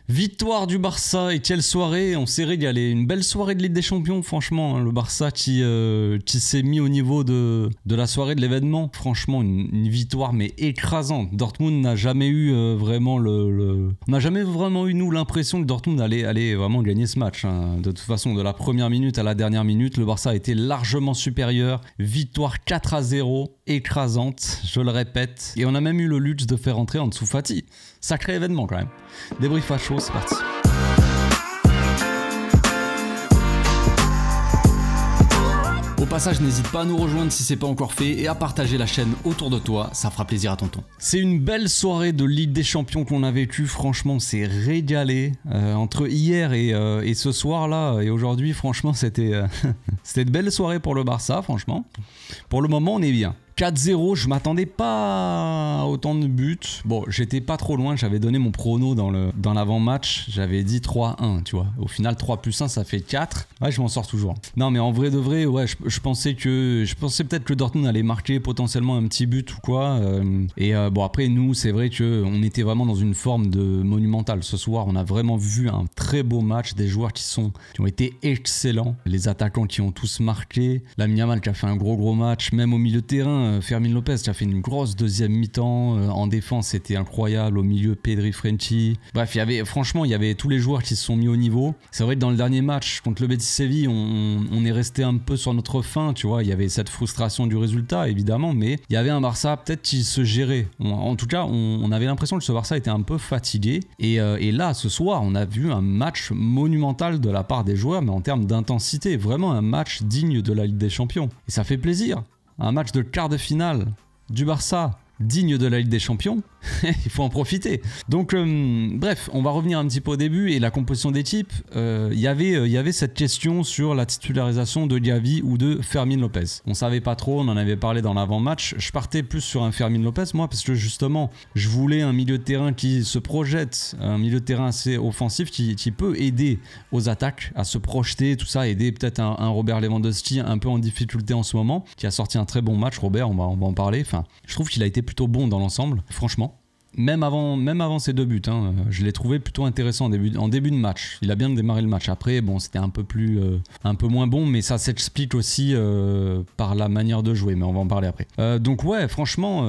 Victoire du Barça et quelle soirée, on s'est régalé, une belle soirée de Ligue des Champions franchement, le Barça qui s'est mis au niveau de la soirée de l'événement, franchement une victoire mais écrasante. Dortmund n'a jamais eu vraiment on n'a jamais vraiment eu nous l'impression que Dortmund allait vraiment gagner ce match, hein. De toute façon de la première minute à la dernière minute, le Barça a été largement supérieur, victoire 4-0, écrasante, je le répète, et on a même eu le luxe de faire entrer Ansu Fati, sacré événement quand même. Débrief à chaud, c'est parti. Au passage, n'hésite pas à nous rejoindre si c'est pas encore fait et à partager la chaîne autour de toi, ça fera plaisir à tonton. C'est une belle soirée de Ligue des Champions qu'on a vécue, franchement c'est régalé. Entre hier et ce soir là et aujourd'hui, franchement c'était de belles soirées pour le Barça, franchement. Pour le moment on est bien. 4-0, je m'attendais pas à autant de buts. Bon, j'étais pas trop loin, j'avais donné mon prono dans l'avant-match, j'avais dit 3-1, tu vois. Au final, 3 plus 1, ça fait 4. Ouais, je m'en sors toujours. Non, mais en vrai de vrai, ouais, je pensais peut-être que Dortmund allait marquer potentiellement un petit but ou quoi. Bon, après, nous, c'est vrai qu'on était vraiment dans une forme de monumentale. Ce soir, on a vraiment vu un très beau match, des joueurs qui ont été excellents, les attaquants qui ont tous marqué, Lamine Yamal qui a fait un gros match, même au milieu de terrain, Fermin Lopez qui a fait une grosse deuxième mi-temps, en défense c'était incroyable, au milieu Pedri, Frenkie, bref franchement il y avait tous les joueurs qui se sont mis au niveau. C'est vrai que dans le dernier match contre le Betis Séville on est resté un peu sur notre faim, tu vois, il y avait cette frustration du résultat évidemment, mais il y avait un Barça peut-être qui se gérait, en tout cas on avait l'impression que ce Barça était un peu fatigué et là ce soir on a vu un match monumental de la part des joueurs, mais en termes d'intensité, vraiment un match digne de la Ligue des Champions et ça fait plaisir. Un match de quart de finale du Barça, digne de la Ligue des Champions, il faut en profiter. Donc bref, on va revenir un petit peu au début et la composition d'équipe. Il y avait cette question sur la titularisation de Gavi ou de Fermin Lopez. On savait pas trop, on en avait parlé dans l'avant-match. Je partais plus sur un Fermin Lopez moi parce que justement je voulais un milieu de terrain qui se projette, un milieu de terrain assez offensif qui peut aider aux attaques à se projeter, tout ça, aider peut-être un Robert Lewandowski un peu en difficulté en ce moment, qui a sorti un très bon match. Robert, on va en parler. Enfin, je trouve qu'il a été plutôt bon dans l'ensemble, franchement. Même avant ses 2 buts, hein, je l'ai trouvé plutôt intéressant en début de match. Il a bien démarré le match. Après, bon, c'était un peu moins bon, mais ça s'explique aussi par la manière de jouer. Mais on va en parler après. Donc ouais, franchement,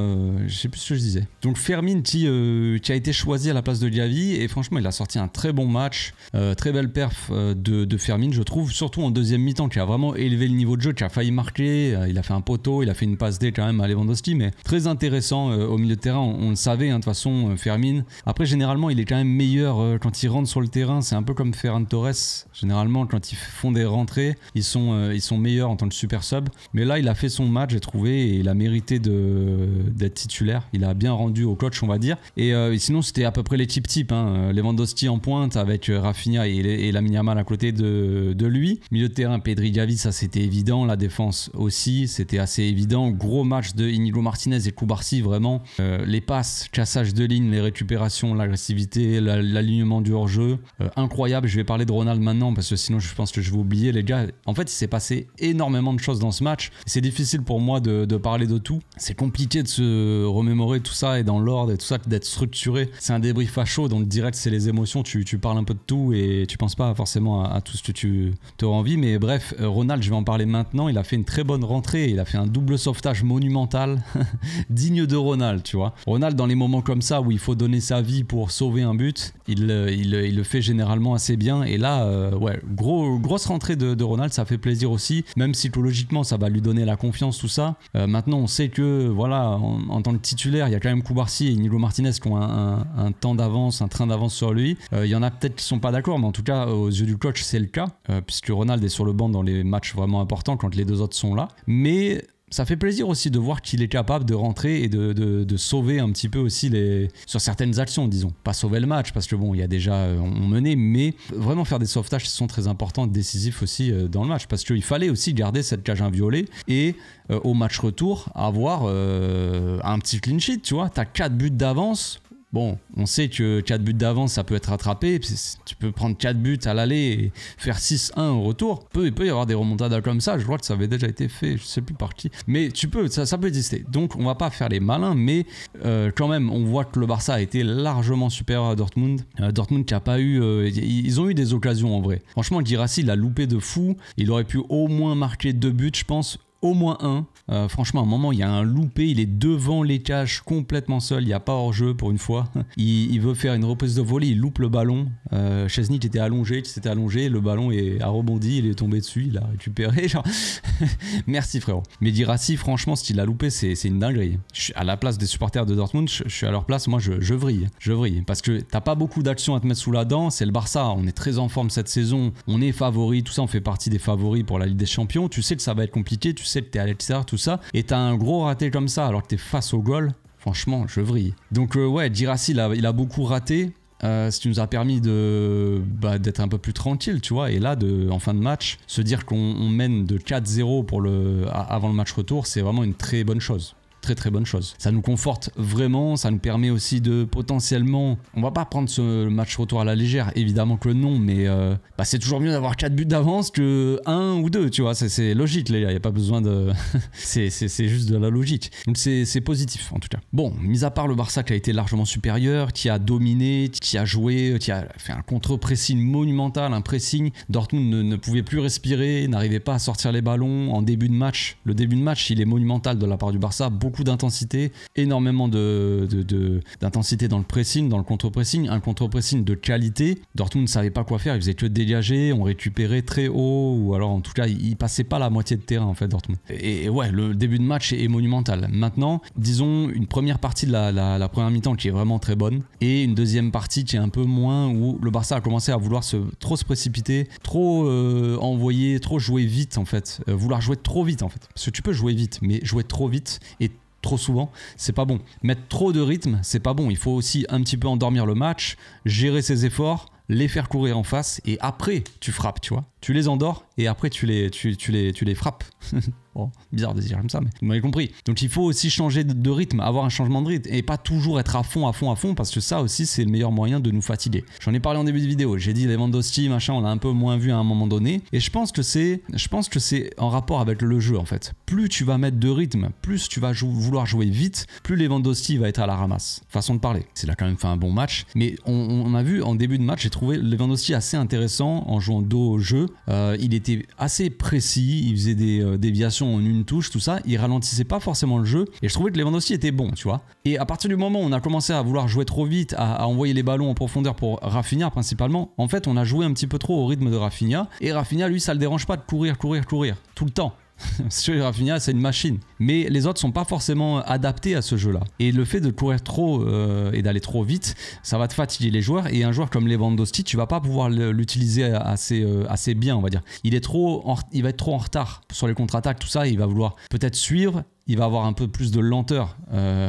je sais plus ce que je disais. Donc Fermin qui a été choisi à la place de Gavi et franchement, il a sorti un très bon match, très belle perf de Fermin, je trouve, surtout en deuxième mi-temps, qui a vraiment élevé le niveau de jeu, qui a failli marquer. Il a fait un poteau, il a fait une passe D quand même à Lewandowski, mais très intéressant au milieu de terrain. On le savait, hein, de toute façon. Fermin, après généralement il est quand même meilleur quand il rentre sur le terrain, c'est un peu comme Ferran Torres, généralement quand ils font des rentrées ils sont meilleurs en tant que super sub, mais là il a fait son match, j'ai trouvé, et il a mérité d'être titulaire, il a bien rendu au coach on va dire, et sinon c'était à peu près l'équipe type, hein. Lewandowski en pointe avec Rafinha et Lamine Yamal à côté de lui, milieu de terrain Pedri, Gavi, ça c'était évident, la défense aussi c'était assez évident, gros match de Inigo Martinez et Cubarsí, vraiment les passes, cassage de ligne, les récupérations, l'agressivité, l'alignement du hors-jeu, incroyable. Je vais parler de Ronald maintenant parce que sinon je pense que je vais oublier, les gars. En fait il s'est passé énormément de choses dans ce match, c'est difficile pour moi de parler de tout, c'est compliqué de se remémorer tout ça et dans l'ordre et tout ça, d'être structuré. C'est un débrief à chaud, donc direct c'est les émotions, tu parles un peu de tout et tu penses pas forcément à tout ce que tu auras envie, mais bref, Ronald, je vais en parler maintenant. Il a fait une très bonne rentrée, il a fait un double sauvetage monumental digne de Ronald, tu vois. Ronald, dans les moments comme ça où il faut donner sa vie pour sauver un but, il le fait généralement assez bien, et là ouais, grosse rentrée de Ronald, ça fait plaisir aussi, même si logiquement ça va lui donner la confiance, tout ça. Maintenant on sait que voilà, en tant que titulaire il y a quand même Cubarsí et Inigo Martinez qui ont un temps d'avance, un train d'avance sur lui. Il y en a peut-être qui sont pas d'accord, mais en tout cas aux yeux du coach c'est le cas, puisque Ronald est sur le banc dans les matchs vraiment importants quand les deux autres sont là, mais ça fait plaisir aussi de voir qu'il est capable de rentrer et de sauver un petit peu aussi sur certaines actions, disons. Pas sauver le match, parce que bon, il y a déjà, on menait, mais vraiment faire des sauvetages qui sont très importants, décisifs aussi dans le match, parce qu'il fallait aussi garder cette cage inviolée et au match retour, avoir un petit clean sheet, tu vois. T'as 4 buts d'avance. bon, on sait que 4 buts d'avance, ça peut être rattrapé. Tu peux prendre 4 buts à l'aller et faire 6-1 au retour. Il peut y avoir des remontadas comme ça. Je crois que ça avait déjà été fait, je sais plus par qui. Mais ça peut exister. Donc, on va pas faire les malins, mais quand même, on voit que le Barça a été largement supérieur à Dortmund. Dortmund qui a pas eu... ils ont eu des occasions en vrai. Franchement, Guirassy, il a loupé de fou. Il aurait pu au moins marquer 2 buts, je pense. Au moins un. Franchement, à un moment, il y a un loupé. Il est devant les cages complètement seul. Il n'y a pas hors-jeu pour une fois. Il veut faire une reprise de volée. Il loupe le ballon. Chesney qui s'était allongé. Le ballon a rebondi. Il est tombé dessus. Il a récupéré. Genre... Merci frérot. Mais Guirassy, franchement, s'il a loupé, c'est une dinguerie. À la place des supporters de Dortmund, je suis à leur place. Moi, je vrille. Je vrille. Parce que t'as pas beaucoup d'actions à te mettre sous la dent. C'est le Barça. On est très en forme cette saison. On est favori. Tout ça, on fait partie des favoris pour la Ligue des Champions. Tu sais que ça va être compliqué. Tu sais que t'es à l'extérieur, tout ça, et t'as un gros raté comme ça alors que t'es face au goal, franchement, je vrille. Donc ouais, Guirassy, il a beaucoup raté, ce qui nous a permis d'être un peu plus tranquille, tu vois, et là, en fin de match, se dire qu'on mène de 4-0 avant le match retour, c'est vraiment une très bonne chose. Très bonne chose. Ça nous conforte vraiment, ça nous permet aussi de potentiellement, on va pas prendre ce match retour à la légère, évidemment que non, mais c'est toujours mieux d'avoir 4 buts d'avance que 1 ou 2, tu vois, c'est logique les gars, il n'y a pas besoin de... c'est juste de la logique. Donc c'est positif en tout cas. Bon, mis à part le Barça qui a été largement supérieur, qui a dominé, qui a joué, qui a fait un contre-pressing monumental, un pressing, Dortmund ne pouvait plus respirer, n'arrivait pas à sortir les ballons en début de match. Le début de match, il est monumental de la part du Barça, beaucoup d'intensité, énormément d'intensité dans le pressing, dans le contre-pressing, un contre-pressing de qualité. Dortmund ne savait pas quoi faire, il faisait que dégager, on récupérait très haut, ou alors en tout cas il passait pas la moitié de terrain en fait Dortmund. Et ouais, le début de match est monumental. Maintenant, disons une première partie de la première mi-temps qui est vraiment très bonne, et une deuxième partie qui est un peu moins, où le Barça a commencé à vouloir trop se précipiter, trop envoyer, trop jouer vite en fait, vouloir jouer trop vite en fait. Parce que tu peux jouer vite, mais jouer trop vite et trop souvent, c'est pas bon. Mettre trop de rythme, c'est pas bon. Il faut aussi un petit peu endormir le match, gérer ses efforts, les faire courir en face, et après tu frappes, tu vois. Tu les endors et après tu les frappes. Bon, bizarre de dire comme ça, mais vous m'avez compris. Donc il faut aussi changer de rythme, avoir un changement de rythme et pas toujours être à fond, parce que ça aussi c'est le meilleur moyen de nous fatiguer. J'en ai parlé en début de vidéo, j'ai dit Lewandowski, machin, on a un peu moins vu à un moment donné, et je pense que c'est en rapport avec le jeu en fait. Plus tu vas mettre de rythme, plus tu vas vouloir jouer vite, plus Lewandowski va être à la ramasse. Façon de parler. Il a quand même fait un bon match, mais on a vu en début de match, j'ai trouvé Lewandowski assez intéressant en jouant dos au jeu. Il était assez précis, il faisait des déviations en une touche, tout ça, il ralentissait pas forcément le jeu, et je trouvais que Lewandowski était bon, tu vois. Et à partir du moment où on a commencé à vouloir jouer trop vite, à envoyer les ballons en profondeur pour Rafinha principalement, en fait on a joué un petit peu trop au rythme de Rafinha, et Rafinha lui ça le dérange pas de courir tout le temps. Parce que Rafinha c'est une machine, mais les autres sont pas forcément adaptés à ce jeu là, et le fait de courir trop et d'aller trop vite, ça va te fatiguer les joueurs, et un joueur comme Lewandowski tu vas pas pouvoir l'utiliser assez bien, on va dire. Il va être trop en retard sur les contre-attaques, tout ça, il va vouloir peut-être suivre, il va avoir un peu plus de lenteur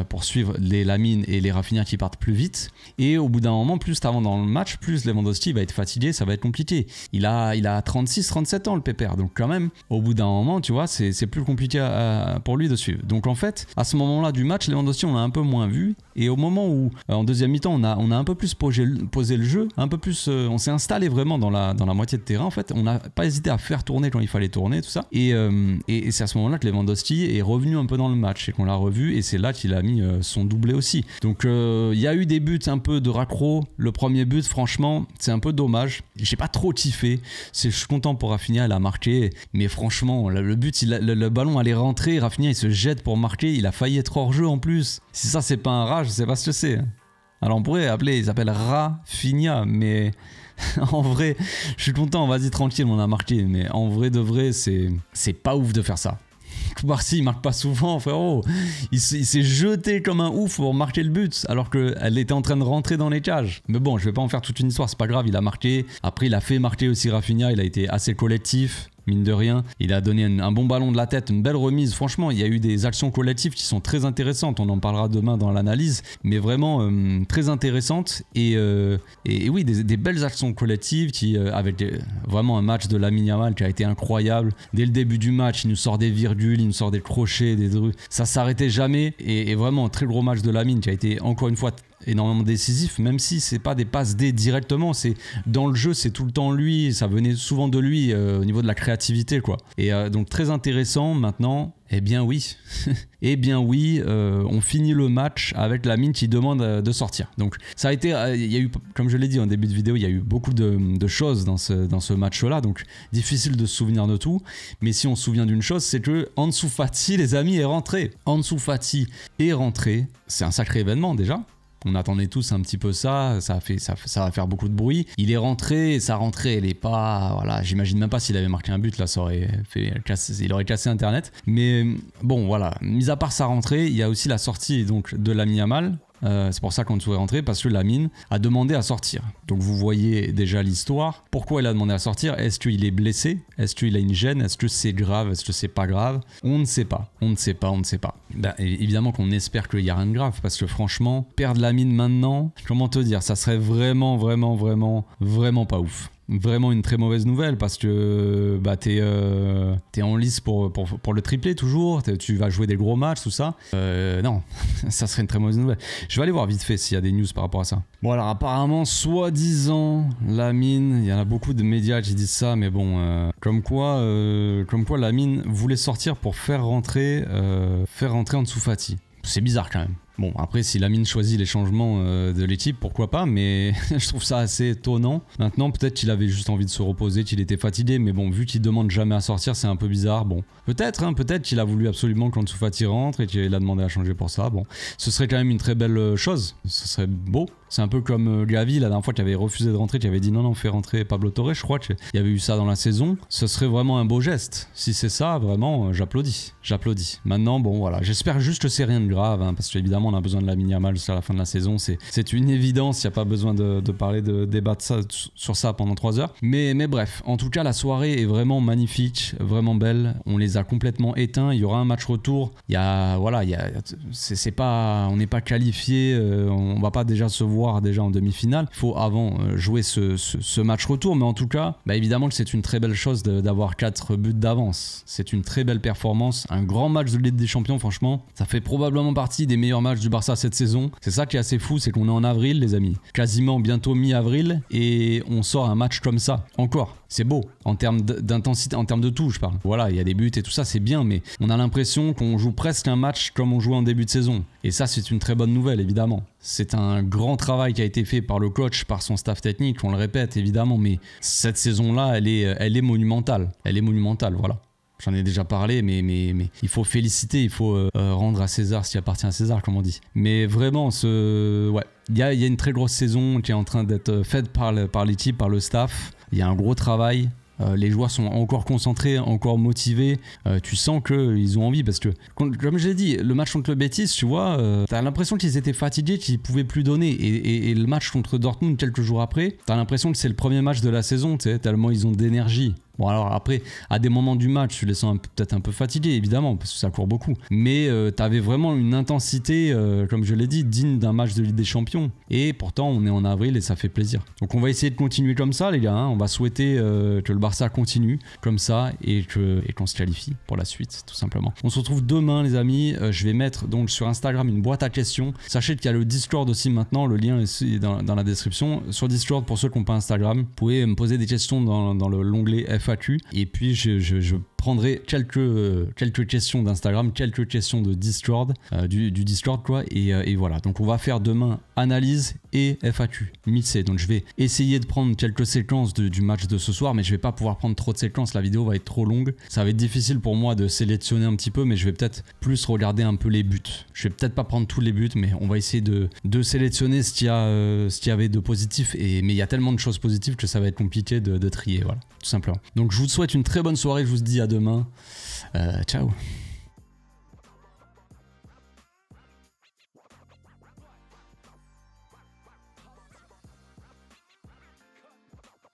pour suivre les Lamine et les Rafinha qui partent plus vite, et au bout d'un moment, plus t'avances dans le match, plus Lewandowski va être fatigué, ça va être compliqué. Il a 36-37 ans le pépère, donc quand même au bout d'un moment tu vois c'est plus compliqué pour lui de suivre. Donc en fait à ce moment là du match, Lewandowski on l'a un peu moins vu, et au moment où en deuxième mi-temps on a un peu plus posé le jeu, un peu plus on s'est installé vraiment dans la moitié de terrain en fait, on n'a pas hésité à faire tourner quand il fallait tourner, tout ça, et c'est à ce moment là que Lewandowski est revenu un peu dans le match et qu'on l'a revu, et c'est là qu'il a mis son doublé aussi. Donc il y a eu des buts un peu de raccro. Le premier but franchement c'est un peu dommage, j'ai pas trop kiffé, je suis content pour Rafinha, il a marqué, mais franchement le but le ballon allait rentrer, Rafinha il se jette pour marquer, il a failli être hors jeu en plus. Si ça c'est pas un rat, je sais pas ce que c'est. Alors on pourrait appeler, il s'appelle Rafinha, mais en vrai je suis content, vas-y tranquille, on a marqué, mais en vrai de vrai c'est pas ouf de faire ça. Koubarsi il marque pas souvent, frérot. Il s'est jeté comme un ouf pour marquer le but alors qu'elle était en train de rentrer dans les cages. Mais bon, je vais pas en faire toute une histoire, c'est pas grave, il a marqué. Après il a fait marquer aussi Rafinha, il a été assez collectif. Mine de rien, il a donné un bon ballon de la tête, une belle remise. Franchement, il y a eu des actions collectives qui sont très intéressantes. On en parlera demain dans l'analyse, mais vraiment très intéressantes. Et oui, des belles actions collectives avec vraiment un match de Lamine Yamal qui a été incroyable. Dès le début du match, il nous sort des virgules, il nous sort des crochets, ça s'arrêtait jamais. Et vraiment, un très gros match de Lamine qui a été encore une fois énormément décisif, même si c'est pas des passes D directement, c'est dans le jeu, c'est tout le temps lui, ça venait souvent de lui au niveau de la créativité, quoi. Et donc très intéressant. Maintenant, eh bien oui, on finit le match avec Lamine qui demande de sortir. Donc ça a été, il y a eu, comme je l'ai dit en début de vidéo, il y a eu beaucoup de choses dans ce match-là, donc difficile de se souvenir de tout. Mais si on se souvient d'une chose, c'est que Ansu Fati, les amis, est rentré. Ansu Fati est rentré, c'est un sacré événement déjà. On attendait tous un petit peu ça va faire beaucoup de bruit. Il est rentré, sa rentrée, elle est pas... Voilà, j'imagine même pas s'il avait marqué un but, là, il aurait cassé Internet. Mais bon, voilà, mis à part sa rentrée, il y a aussi la sortie donc, de Lamine Yamal. C'est pour ça qu'Ansu est rentré, parce que Lamine a demandé à sortir. Donc vous voyez déjà l'histoire. Pourquoi il a demandé à sortir? Est-ce qu'il est blessé? Est-ce qu'il a une gêne? Est-ce que c'est grave? Est-ce que c'est pas grave? On ne sait pas. On ne sait pas. Ben, évidemment qu'on espère qu'il n'y a rien de grave, parce que franchement, perdre Lamine maintenant, comment te dire, ça serait vraiment pas ouf. Vraiment une très mauvaise nouvelle, parce que bah, t'es en lice pour le triplé toujours, tu vas jouer des gros matchs, tout ça. Non, ça serait une très mauvaise nouvelle. Je vais aller voir vite fait s'il y a des news par rapport à ça. Bon alors apparemment, soi-disant, Lamine, il y en a beaucoup de médias qui disent ça, mais bon, comme quoi Lamine voulait sortir pour faire rentrer Ansu Fati. C'est bizarre quand même. Bon, après, si Lamine choisit les changements de l'équipe, pourquoi pas, mais je trouve ça assez étonnant. Maintenant, peut-être qu'il avait juste envie de se reposer, qu'il était fatigué, mais bon, vu qu'il demande jamais à sortir, c'est un peu bizarre. Bon, peut-être qu'il a voulu absolument qu'Ansu Fati rentre et qu'il a demandé à changer pour ça. Bon, ce serait quand même une très belle chose, ce serait beau. C'est un peu comme Gavi, la dernière fois, qui avait refusé de rentrer, qui avait dit non, fais rentrer Pablo Torre. Je crois qu'il y avait eu ça dans la saison. Ce serait vraiment un beau geste. Si c'est ça, vraiment, j'applaudis. Maintenant, bon, voilà, j'espère juste que c'est rien de grave, hein, parce qu'évidemment, on a besoin de Lamine Yamal jusqu'à la fin de la saison. C'est une évidence, il n'y a pas besoin de parler, de débattre sur ça pendant 3 heures. Mais bref, en tout cas, la soirée est vraiment magnifique, vraiment belle. On les a complètement éteints. Il y aura un match retour. On n'est pas qualifié, on va pas déjà se voir déjà en demi-finale. Il faut avant jouer ce match retour, mais en tout cas, bah évidemment que c'est une très belle chose d'avoir 4 buts d'avance. C'est une très belle performance, un grand match de Ligue des Champions, franchement. Ça fait probablement partie des meilleurs matchs du Barça cette saison. C'est ça qui est assez fou, c'est qu'on est en avril, les amis. Quasiment bientôt mi-avril, et on sort un match comme ça. Encore. C'est beau, en termes d'intensité, en termes de tout, je parle. Voilà, il y a des buts et tout ça, c'est bien, mais on a l'impression qu'on joue presque un match comme on jouait en début de saison. Et ça, c'est une très bonne nouvelle, évidemment. C'est un grand travail qui a été fait par le coach, par son staff technique, on le répète, évidemment, mais cette saison-là, elle est monumentale. Elle est monumentale, voilà. J'en ai déjà parlé, mais il faut féliciter, il faut rendre à César ce qui appartient à César, comme on dit. Mais vraiment, il y a une très grosse saison qui est en train d'être faite par l'équipe, par le staff. Il y a un gros travail. Les joueurs sont encore concentrés, encore motivés. Tu sens qu'ils ont envie, parce que, comme je l'ai dit, le match contre le Betis, tu vois, t'as l'impression qu'ils étaient fatigués, qu'ils pouvaient plus donner. Et le match contre Dortmund, quelques jours après, t'as l'impression que c'est le premier match de la saison, tu sais, tellement ils ont d'énergie. Bon alors après, à des moments du match, tu les sens peut-être un peu fatigués, évidemment, parce que ça court beaucoup. Mais t'avais vraiment une intensité, comme je l'ai dit, digne d'un match de Ligue des Champions. Et pourtant, on est en avril et ça fait plaisir. Donc on va essayer de continuer comme ça, les gars. Hein. On va souhaiter que le Barça continue comme ça et qu'on se qualifie pour la suite, tout simplement. On se retrouve demain, les amis. Je vais mettre donc sur Instagram une boîte à questions. Sachez qu'il y a le Discord aussi maintenant. Le lien est ici dans la description. Sur Discord, pour ceux qui n'ont pas Instagram, vous pouvez me poser des questions dans l'onglet FAQ, et puis je prendrai quelques questions d'Instagram, quelques questions de Discord, du Discord quoi, et voilà. Donc on va faire demain analyse et FAQ mixé. Donc je vais essayer de prendre quelques séquences du match de ce soir, mais je vais pas pouvoir prendre trop de séquences, la vidéo va être trop longue. Ça va être difficile pour moi de sélectionner un petit peu, mais je vais peut-être plus regarder un peu les buts. Je vais peut-être pas prendre tous les buts, mais on va essayer de sélectionner ce qu'il y avait de positif, mais il y a tellement de choses positives que ça va être compliqué de trier, voilà, tout simplement. Donc je vous souhaite une très bonne soirée, je vous dis à demain. Ciao.